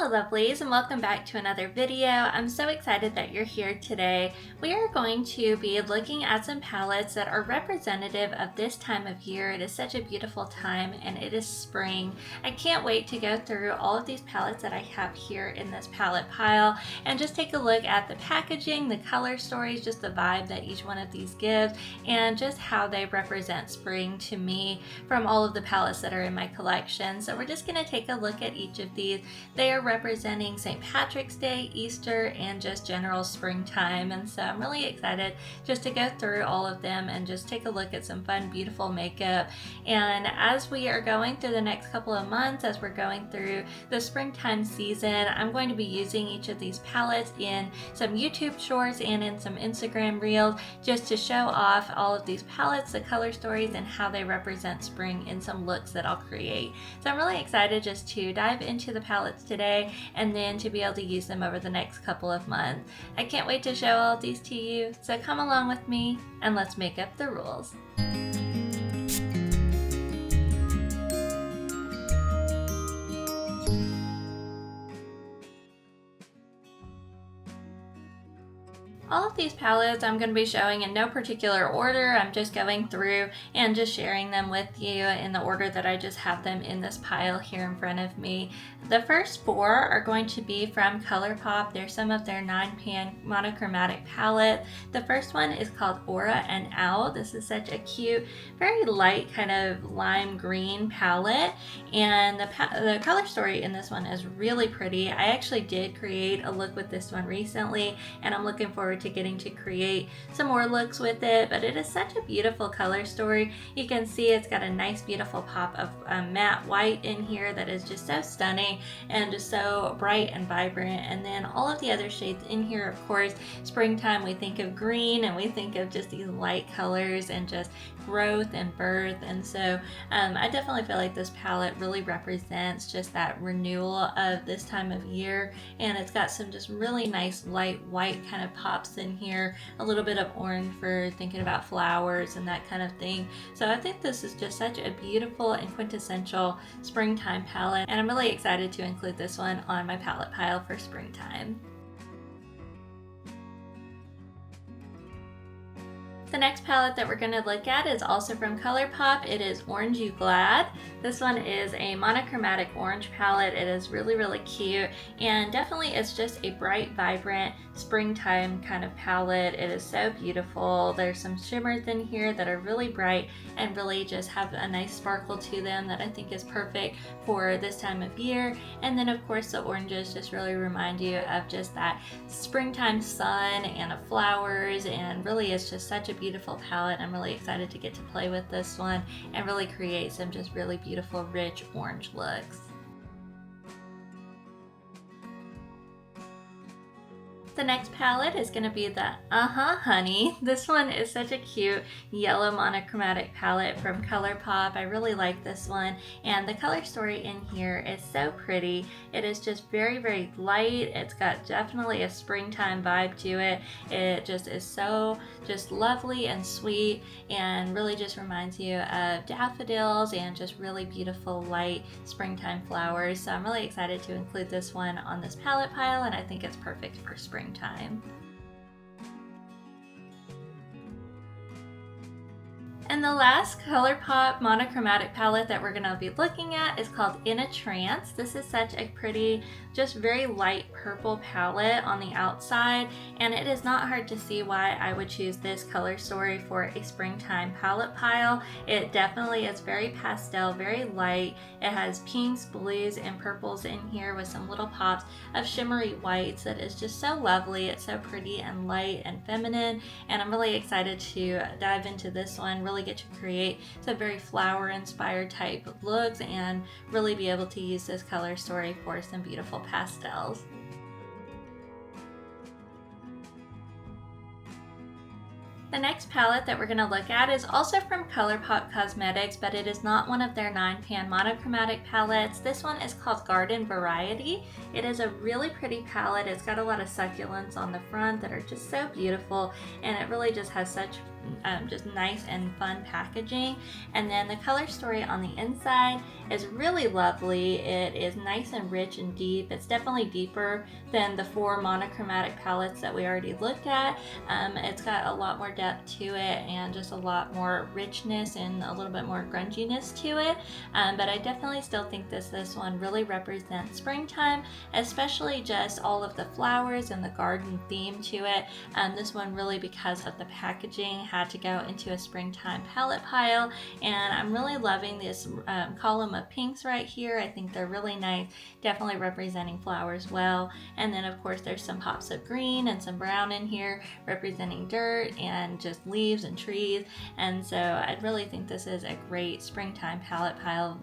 Hello lovelies, and welcome back to another video. I'm so excited that you're here today. We are going to be looking at some palettes that are representative of this time of year. It is such a beautiful time and it is spring. I can't wait to go through all of these palettes that I have here in this palette pile and just take a look at the packaging, the color stories, just the vibe that each one of these gives, and just how they represent spring to me from all of the palettes that are in my collection. So we're just going to take a look at each of these. They are representing St. Patrick's Day, Easter, and just general springtime, and so I'm really excited just to go through all of them and just take a look at some fun, beautiful makeup. And as we are going through the next couple of months, as we're going through the springtime season, I'm going to be using each of these palettes in some YouTube shorts and in some Instagram reels just to show off all of these palettes, the color stories, and how they represent spring in some looks that I'll create. So I'm really excited just to dive into the palettes today and then to be able to use them over the next couple of months. I can't wait to show all of these to you, so come along with me and let's make up the rules. All of these palettes I'm going to be showing in no particular order. I'm just going through and just sharing them with you in the order that I just have them in this pile here in front of me. The first four are going to be from ColourPop. They're some of their 9-pan monochromatic palette. The first one is called Aura and Owl. This is such a cute, very light kind of lime green palette, and the color story in this one is really pretty. I actually did create a look with this one recently, and I'm looking forward to getting to create some more looks with it, but it is such a beautiful color story. You can see it's got a nice beautiful pop of matte white in here that is just so stunning and just so bright and vibrant, and then all of the other shades in here. Of course, springtime, we think of green and we think of just these light colors and just growth and birth, and so I definitely feel like this palette really represents just that renewal of this time of year, and it's got some just really nice light white kind of pops in here, a little bit of orange for thinking about flowers and that kind of thing. So I think this is just such a beautiful and quintessential springtime palette, and I'm really excited to include this one on my palette pile for springtime. The next palette that we're going to look at is also from ColourPop. It is Orange You Glad. This one is a monochromatic orange palette. It is really, really cute, and definitely it's just a bright, vibrant springtime kind of palette. It is so beautiful. There's some shimmers in here that are really bright and really just have a nice sparkle to them that I think is perfect for this time of year. And then of course the oranges just really remind you of just that springtime sun and of flowers, and really it's just such a beautiful palette. I'm really excited to get to play with this one and really create some just really beautiful rich orange looks. The next palette is going to be the Honey. This one is such a cute yellow monochromatic palette from ColourPop. I really like this one, and the color story in here is so pretty. It is just very, very light. It's got definitely a springtime vibe to it. It just is so just lovely and sweet, and really just reminds you of daffodils and just really beautiful light springtime flowers. So I'm really excited to include this one on this palette pile, and I think it's perfect for springtime. And the last ColourPop monochromatic palette that we're going to be looking at is called In a Trance. This is such a pretty, just very light purple palette on the outside, and it is not hard to see why I would choose this color story for a springtime palette pile. It definitely is very pastel, very light. It has pinks, blues, and purples in here with some little pops of shimmery whites that is just so lovely. It's so pretty and light and feminine, and I'm really excited to dive into this one, really get to create some very flower inspired type looks and really be able to use this color story for some beautiful pastels. The next palette that we're going to look at is also from ColourPop Cosmetics, but it is not one of their 9-pan monochromatic palettes. This one is called Garden Variety. It is a really pretty palette. It's got a lot of succulents on the front that are just so beautiful, and it really just has such just nice and fun packaging. And then the color story on the inside is really lovely. It is nice and rich and deep. It's definitely deeper than the 4 monochromatic palettes that we already looked at. It's got a lot more depth to it and just a lot more richness and a little bit more grunginess to it. But I definitely still think this one really represents springtime, especially just all of the flowers and the garden theme to it. This one really, because of the packaging, had to go into a springtime palette pile, and I'm really loving this column of pinks right here. I think they're really nice, definitely representing flowers well. And then of course there's some pops of green and some brown in here representing dirt and just leaves and trees. And so I really think this is a great springtime palette pile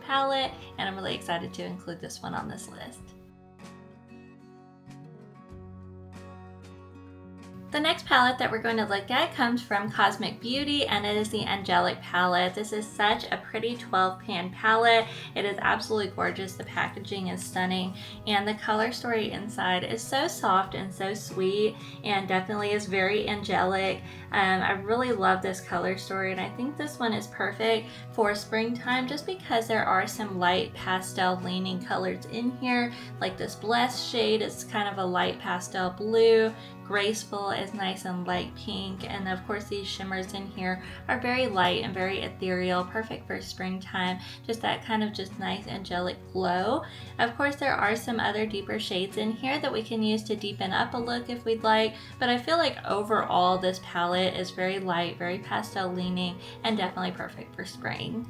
palette, and I'm really excited to include this one on this list. The next palette that we're going to look at comes from Cosmic Beauty, and it is the Angelic palette. This is such a pretty 12-pan palette. It is absolutely gorgeous. The packaging is stunning, and the color story inside is so soft and so sweet, and definitely is very angelic. I really love this color story, and I think this one is perfect for springtime just because there are some light pastel leaning colors in here, like this Blessed shade is kind of a light pastel blue. Graceful is nice and light pink, and of course these shimmers in here are very light and very ethereal, perfect for springtime, just that kind of just nice angelic glow. Of course there are some other deeper shades in here that we can use to deepen up a look if we'd like, but I feel like overall this palette is very light, very pastel leaning, and definitely perfect for spring.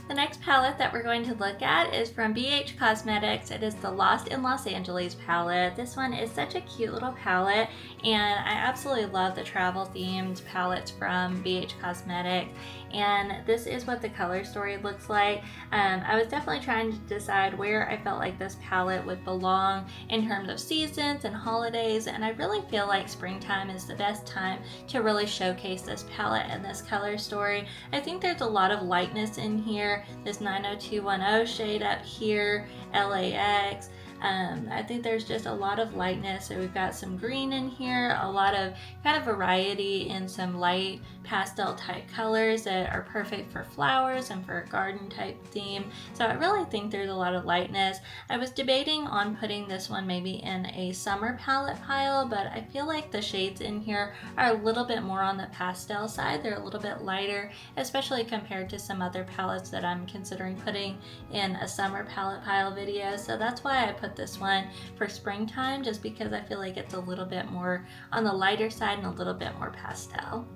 The next palette that we're going to look at is from BH Cosmetics. It is the Lost in Los Angeles palette. This one is such a cute little palette, and I absolutely love the travel themed palettes from BH Cosmetics. And this is what the color story looks like. I was definitely trying to decide where I felt like this palette would belong in terms of seasons and holidays, and I really feel like springtime is the best time to really showcase this palette and this color story. I think there's a lot of lightness in here. This 90210 shade up here, LAX. I think there's just a lot of lightness. So we've got some green in here, a lot of kind of variety in some light pastel type colors that are perfect for flowers and for a garden type theme. So I really think there's a lot of lightness. I was debating on putting this one maybe in a summer palette pile, but I feel like the shades in here are a little bit more on the pastel side. They're a little bit lighter, especially compared to some other palettes that I'm considering putting in a summer palette pile video. So that's why I put this one for springtime, just because I feel like it's a little bit more on the lighter side and a little bit more pastel.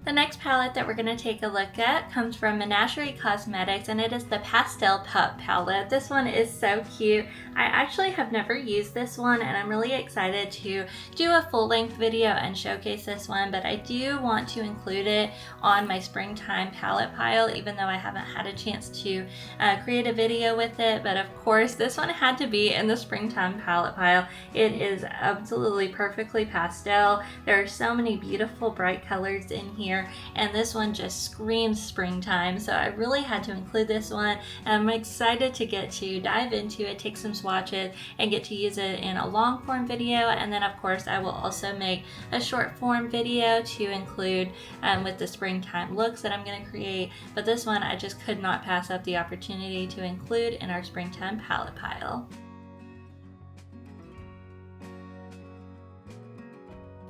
The next palette that we're going to take a look at comes from Menagerie Cosmetics, and it is the Pastel Pup palette. This one is so cute. I actually have never used this one, and I'm really excited to do a full-length video and showcase this one, but I do want to include it on my springtime palette pile, even though I haven't had a chance to create a video with it. But of course, this one had to be in the springtime palette pile. It is absolutely perfectly pastel. There are so many beautiful bright colors in here, and this one just screams springtime, so I really had to include this one, and I'm excited to get to dive into it, take some swatches, and get to use it in a long form video. And then of course I will also make a short form video to include with the springtime looks that I'm going to create, but this one I just could not pass up the opportunity to include in our springtime palette pile.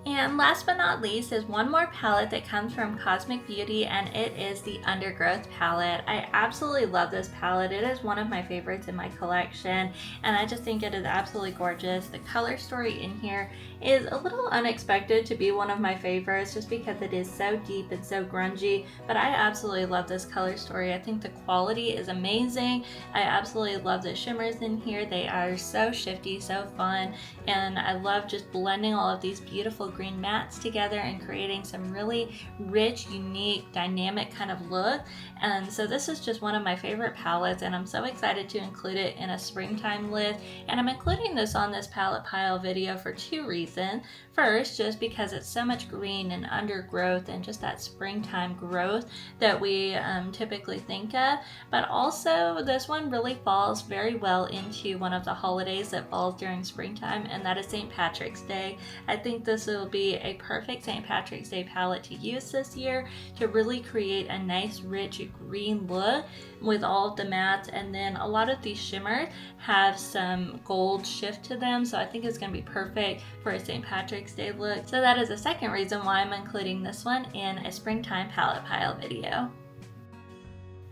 And last but not least is one more palette that comes from Cosmic Beauty, and it is the Undergrowth palette. I absolutely love this palette. It is one of my favorites in my collection, and I just think it is absolutely gorgeous. The color story in here is a little unexpected to be one of my favorites just because it is so deep and so grungy, but I absolutely love this color story. I think the quality is amazing. I absolutely love the shimmers in here. They are so shifty, so fun, and I love just blending all of these beautiful green mattes together and creating some really rich, unique, dynamic kind of look. And so this is just one of my favorite palettes, and I'm so excited to include it in a springtime list. And I'm including this on this palette pile video for two reasons. First, just because it's so much green and undergrowth and just that springtime growth that we typically think of, but also this one really falls very well into one of the holidays that falls during springtime, and that is St. Patrick's Day. I think this will be a perfect St. Patrick's Day palette to use this year to really create a nice rich green look with all of the mattes, and then a lot of these shimmers have some gold shift to them, so I think it's going to be perfect for a St. Patrick's Day look. So that is the second reason why I'm including this one in a springtime palette pile video.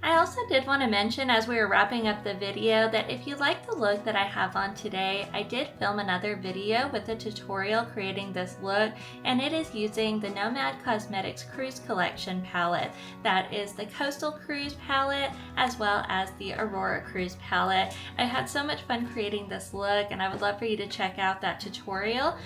I also did want to mention as we were wrapping up the video that if you like the look that I have on today, I did film another video with a tutorial creating this look, and it is using the Nomad Cosmetics Cruise Collection palette. That is the Coastal Cruise palette as well as the Aurora Cruise palette. I had so much fun creating this look, and I would love for you to check out that tutorial.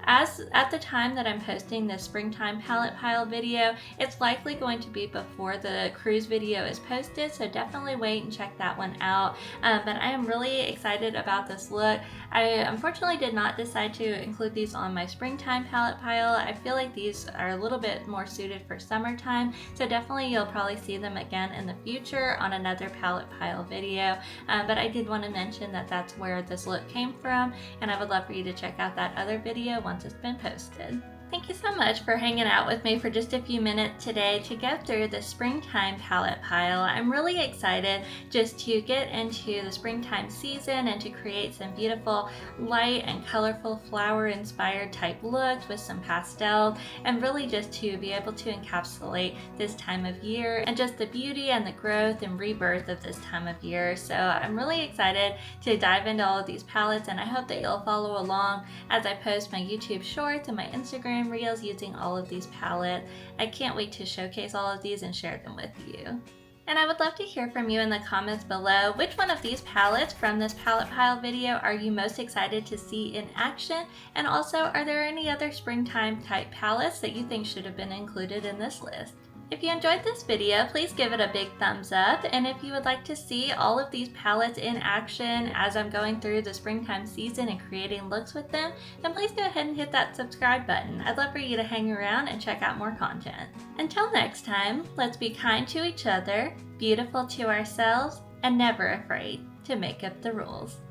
As at the time that I'm posting this springtime palette pile video, it's likely going to be before the cruise video is posted, so definitely wait and check that one out. But I am really excited about this look. I unfortunately did not decide to include these on my springtime palette pile. I feel like these are a little bit more suited for summertime, so definitely you'll probably see them again in the future on another palette pile video. But I did want to mention that that's where this look came from, and I would love for you to check out that other video once it's been posted. Thank you so much for hanging out with me for just a few minutes today to go through the springtime palette pile. I'm really excited just to get into the springtime season and to create some beautiful light and colorful flower inspired type looks with some pastel, and really just to be able to encapsulate this time of year and just the beauty and the growth and rebirth of this time of year. So I'm really excited to dive into all of these palettes, and I hope that you'll follow along as I post my YouTube shorts and my Instagram reels using all of these palettes. I can't wait to showcase all of these and share them with you. And I would love to hear from you in the comments below. Which one of these palettes from this palette pile video are you most excited to see in action? And also, are there any other springtime type palettes that you think should have been included in this list? If you enjoyed this video, please give it a big thumbs up, and if you would like to see all of these palettes in action as I'm going through the springtime season and creating looks with them, then please go ahead and hit that subscribe button. I'd love for you to hang around and check out more content. Until next time, let's be kind to each other, beautiful to ourselves, and never afraid to make up the rules.